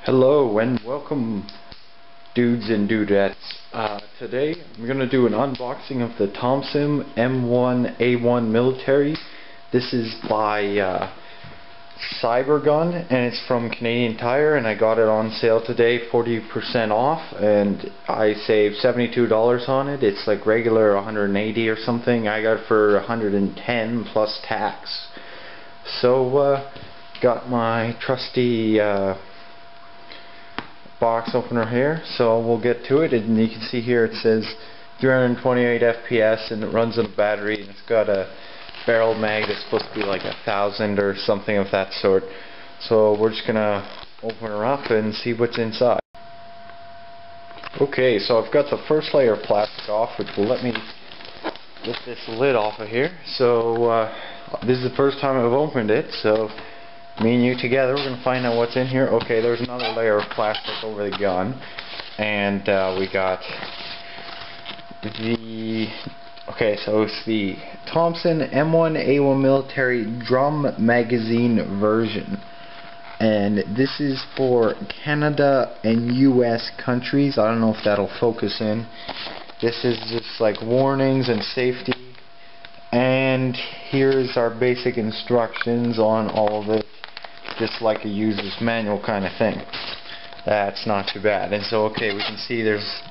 Hello and welcome, dudes and dudettes. Today I'm going to do an unboxing of the Thompson M1A1 military. This is by Cybergun and it's from Canadian Tire, and I got it on sale today, 40% off, and I saved $72 on it. It's like regular $180 or something. I got it for $110 plus tax. So got my trusty box opener here, so we'll get to it. And you can see here it says 328 FPS and it runs on a battery, and it's got a barrel mag that's supposed to be like 1,000 or something of that sort. So we're just gonna open her up and see what's inside. Okay, so I've got the first layer of plastic off, which will let me get this lid off of here. So this is the first time I've opened it, so me and you together, we're going to find out what's in here. Okay, there's another layer of plastic over the gun. And we got the... Okay, so it's the Thompson M1A1 military drum magazine version. And this is for Canada and US countries. I don't know if that'll focus in. This is just like warnings and safety. And here's our basic instructions on all of it. Just like a user's manual kind of thing. That's not too bad. And so, okay, we can see there's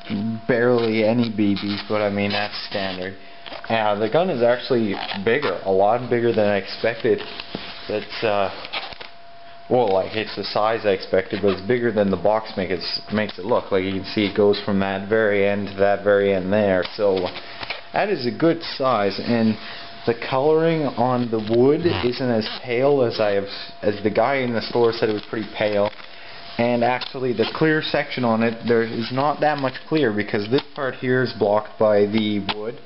barely any BBs, but I mean that's standard. The gun is actually bigger, a lot bigger than I expected. It's well, like it's the size I expected, but it's bigger than the box makes it look. Like you can see, it goes from that very end to that very end there. So that is a good size, and the coloring on the wood isn't as pale as the guy in the store said. It was pretty pale. And actually the clear section on it, there is not that much clear, because this part here is blocked by the wood.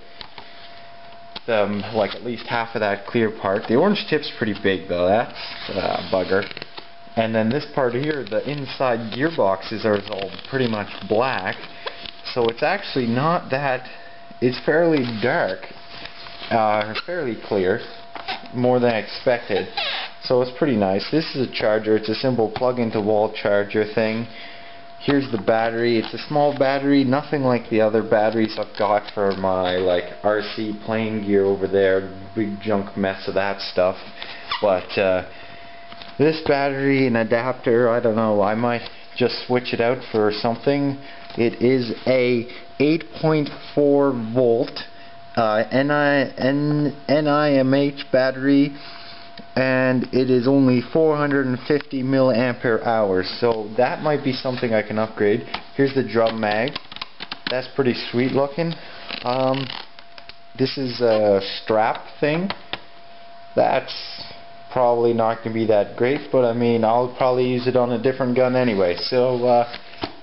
Like at least half of that clear part. The orange tip's pretty big though, that's a bugger. And then this part here, the inside gearboxes are all pretty much black. So it's actually not that, it's fairly dark. Fairly clear, more than I expected, so it's pretty nice. This is a charger. It's a simple plug into wall charger thing. Here's the battery. It's a small battery, nothing like the other batteries I've got for my like RC plane gear over there, big junk mess of that stuff. But this battery and adapter, I don't know, I might just switch it out for something. It is a 8.4 volt NIMH battery, and it is only 450 milliampere hours, so that might be something I can upgrade. Here's the drum mag. That's pretty sweet looking. This is a strap thing. That's probably not going to be that great, but I mean, I'll probably use it on a different gun anyway. So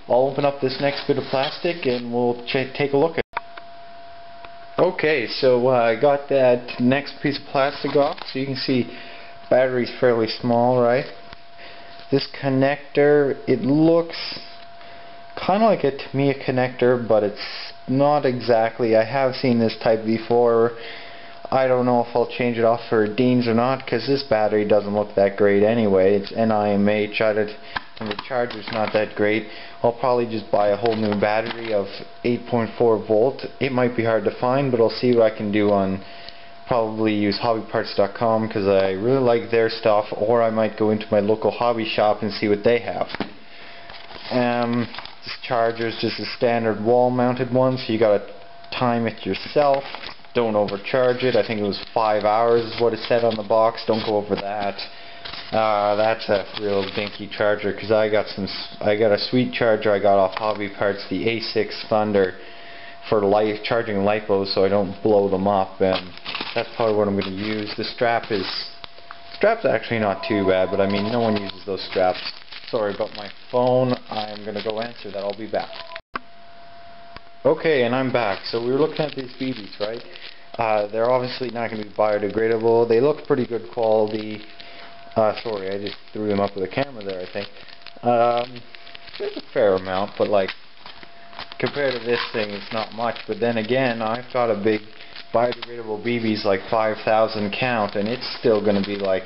I'll open up this next bit of plastic and we'll take a look at it. Okay, so I got that next piece of plastic off, so you can see battery's fairly small, right? This connector, it looks kind of like a Tamiya connector, but it's not exactly. I have seen this type before. I don't know if I'll change it off for Dean's or not, because this battery doesn't look that great anyway. It's NIMH, and the charger's not that great. I'll probably just buy a whole new battery of 8.4 volt. It might be hard to find, but I'll see what I can do on, probably use hobbyparts.com, because I really like their stuff, or I might go into my local hobby shop and see what they have. This charger is just a standard wall mounted one, so you gotta time it yourself. Don't overcharge it. I think it was 5 hours is what it said on the box. Don't go over that. That's a real dinky charger, because I got a sweet charger I got off Hobby Parts, the A6 Thunder, for charging lipos so I don't blow them up, and that's probably what I'm going to use. The strap's actually not too bad, but I mean, no one uses those straps. Sorry about my phone. I'm going to go answer that. I'll be back. Okay, and I'm back. So we were looking at these BBs, right? They're obviously not going to be biodegradable. They look pretty good quality. Sorry, I just threw them up with a camera there, I think. There's a fair amount, but like, compared to this thing, it's not much. But then again, I've got a big biodegradable BB's like 5,000 count, and it's still going to be like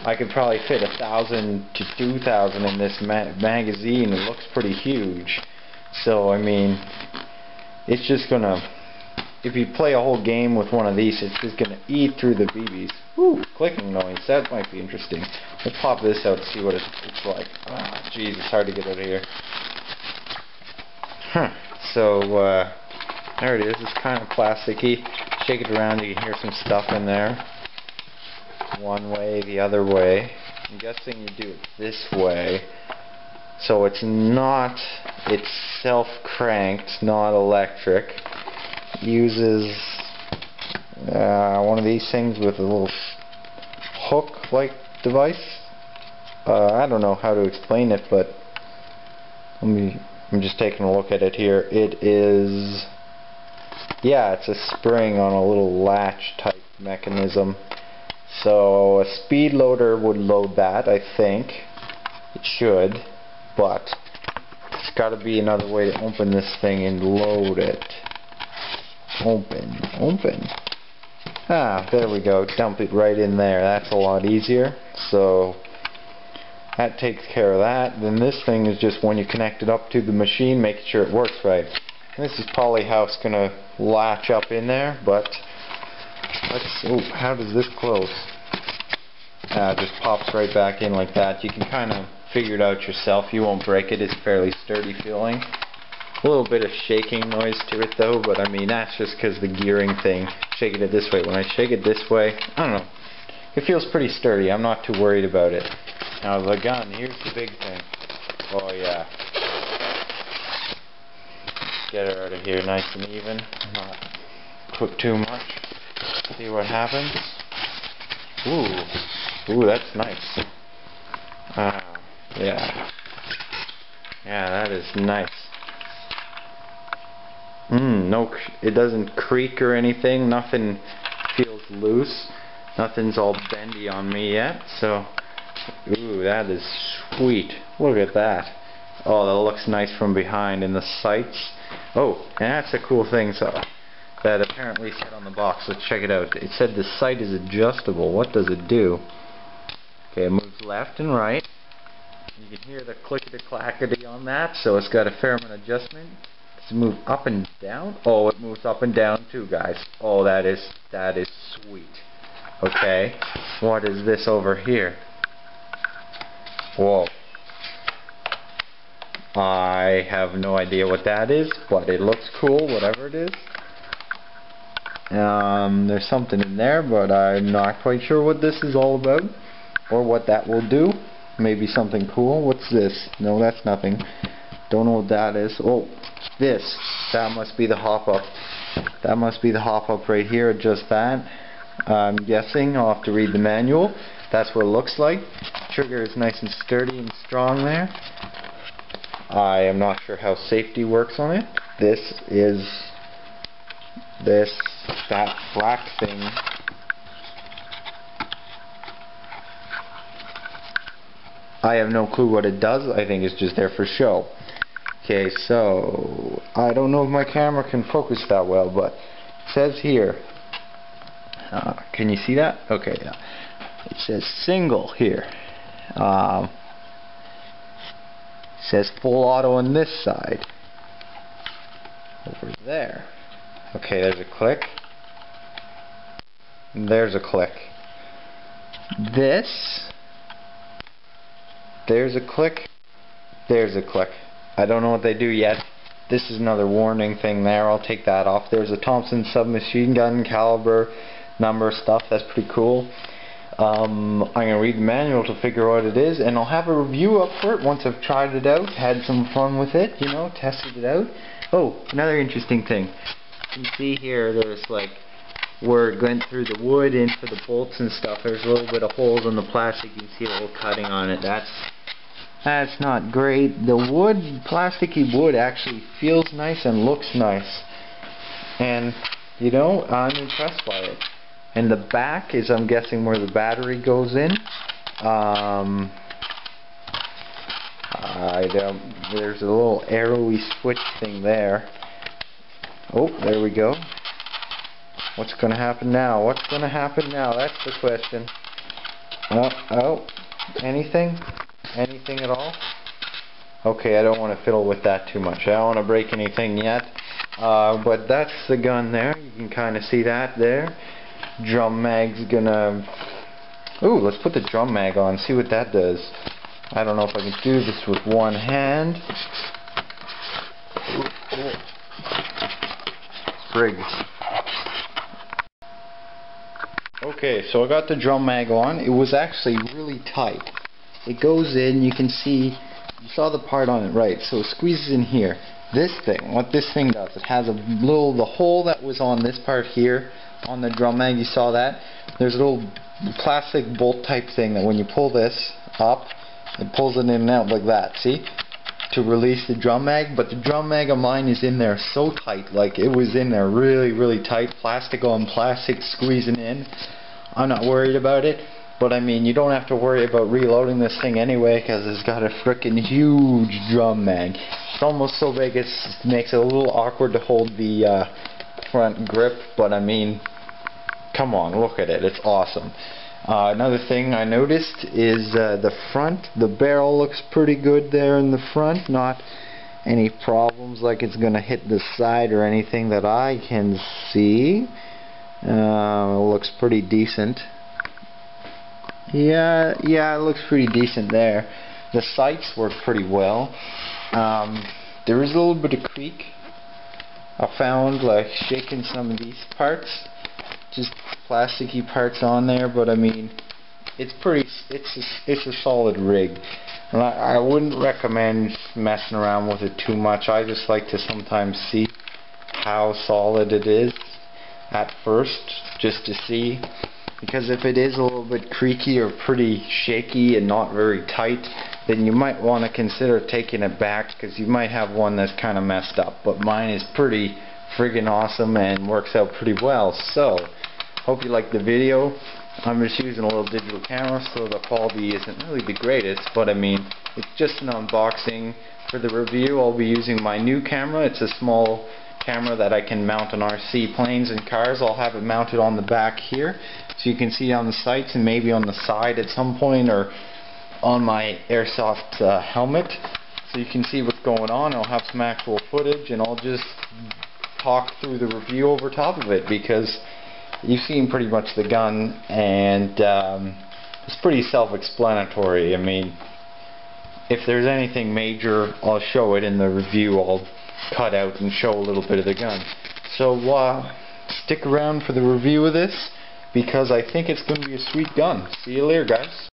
I could probably fit 1,000 to 2,000 in this magazine. It looks pretty huge. So I mean, it's just gonna, if you play a whole game with one of these, it's just gonna eat through the BBs. Ooh, clicking noise. That might be interesting. Let's pop this out and see what it's like. Ah, jeez, it's hard to get out of here. Huh. So there it is. It's kind of plasticky. Shake it around, you can hear some stuff in there. One way, the other way. I'm guessing you do it this way. So it's not, it's self-cranked, not electric. It uses one of these things with a little hook-like device. I don't know how to explain it, but I'm just taking a look at it here. It is, yeah, it's a spring on a little latch type mechanism. So a speed loader would load that, I think. It should, but there's got to be another way to open this thing and load it. Open. Ah, there we go. Dump it right in there. That's a lot easier. So that takes care of that. Then this thing is just when you connect it up to the machine, making sure it works right. And this is probably how it's going to latch up in there, but let's, oh, how does this close? It just pops right back in like that. You can kind of figure it out yourself. You won't break it. It's fairly sturdy feeling. A little bit of shaking noise to it though, but I mean that's just because the gearing thing. Shaking it this way. When I shake it this way, I don't know. It feels pretty sturdy. I'm not too worried about it. Now the gun, here's the big thing. Oh yeah. Get her out of here nice and even. Not cook too much. See what happens. Ooh, that's nice. Yeah. Yeah, that is nice. No, it doesn't creak or anything. Nothing feels loose. Nothing's all bendy on me yet. So, ooh, that is sweet. Look at that. Oh, that looks nice from behind in the sights. Oh, and that's a cool thing. So that apparently said on the box. Let's check it out. It said the sight is adjustable. What does it do? Okay, it moves left and right. You can hear the clickety-clackety on that, so it's got a fair amount of adjustment. Does it move up and down? Oh, it moves up and down too, guys. Oh, that is sweet. Okay, what is this over here? Whoa. I have no idea what that is, but it looks cool, whatever it is. There's something in there, but I'm not quite sure what this is all about, or what that will do. Maybe something cool. What's this? No, that's nothing. Don't know what that is. Oh, this. That must be the hop-up. That must be the hop-up right here, just that. I'm guessing. I'll have to read the manual. That's what it looks like. Trigger is nice and sturdy and strong there. I am not sure how safety works on it. This is that black thing. I have no clue what it does. I think it's just there for show. Okay, so I don't know if my camera can focus that well, but it says here. Can you see that? Okay, yeah. It says single here. It says full auto on this side. Over there. Okay, there's a click. And there's a click. There's a click. There's a click. I don't know what they do yet. This is another warning thing there. I'll take that off. There's a Thompson submachine gun caliber number stuff. That's pretty cool. I'm going to read the manual to figure out what it is, and I'll have a review up for it once I've tried it out, had some fun with it, you know, tested it out. Oh, another interesting thing. You can see here there's like where it went through the wood into the bolts and stuff. There's a little bit of holes in the plastic. You can see a little cutting on it. That's not great. The wood, plasticky wood, actually feels nice and looks nice. And, you know, I'm impressed by it. And the back is, I'm guessing, where the battery goes in. There's a little arrowy switch thing there. Oh, there we go. What's going to happen now? What's going to happen now? That's the question. Oh, anything? Anything at all? Okay, I don't want to fiddle with that too much. I don't want to break anything yet. But that's the gun there. You can kind of see that there. Drum mag's gonna... Ooh, let's put the drum mag on, see what that does. I don't know if I can do this with one hand. Ooh. Sprig. Okay, so I got the drum mag on. It was actually really tight. It goes in, you can see, you saw the part on it, right, so it squeezes in here. This thing, what this thing does, it has the hole that was on this part here, on the drum mag, you saw that? There's a little plastic bolt type thing that when you pull this up, it pulls it in and out like that, see? To release the drum mag, but the drum mag of mine is in there so tight, like it was in there really, really tight, plastic on plastic squeezing in. I'm not worried about it. But I mean, you don't have to worry about reloading this thing anyway, because it's got a frickin' huge drum mag. It's almost so big it makes it a little awkward to hold the front grip, but I mean, come on, look at it, it's awesome. Another thing I noticed is the front, the barrel looks pretty good there in the front, not any problems like it's gonna hit the side or anything that I can see. It looks pretty decent. Yeah, it looks pretty decent there. The sights work pretty well. There is a little bit of creak. I found like shaking some of these parts, just plasticky parts on there, but I mean, it's a solid rig. And I wouldn't recommend messing around with it too much. I just like to sometimes see how solid it is at first, just to see. Because if it is a little bit creaky or pretty shaky and not very tight, then you might want to consider taking it back, because you might have one that's kind of messed up. But mine is pretty friggin' awesome and works out pretty well. So, hope you liked the video. I'm just using a little digital camera, so the quality isn't really the greatest, but I mean, it's just an unboxing. For the review, I'll be using my new camera. It's a small camera that I can mount on RC planes and cars. I'll have it mounted on the back here, so you can see on the sights and maybe on the side at some point, or on my Airsoft helmet, so you can see what's going on. I'll have some actual footage, and I'll just talk through the review over top of it, because you've seen pretty much the gun, and it's pretty self-explanatory. I mean, if there's anything major, I'll show it in the review. I'll cut out and show a little bit of the gun. So stick around for the review of this, because I think it's going to be a sweet gun. See you later, guys.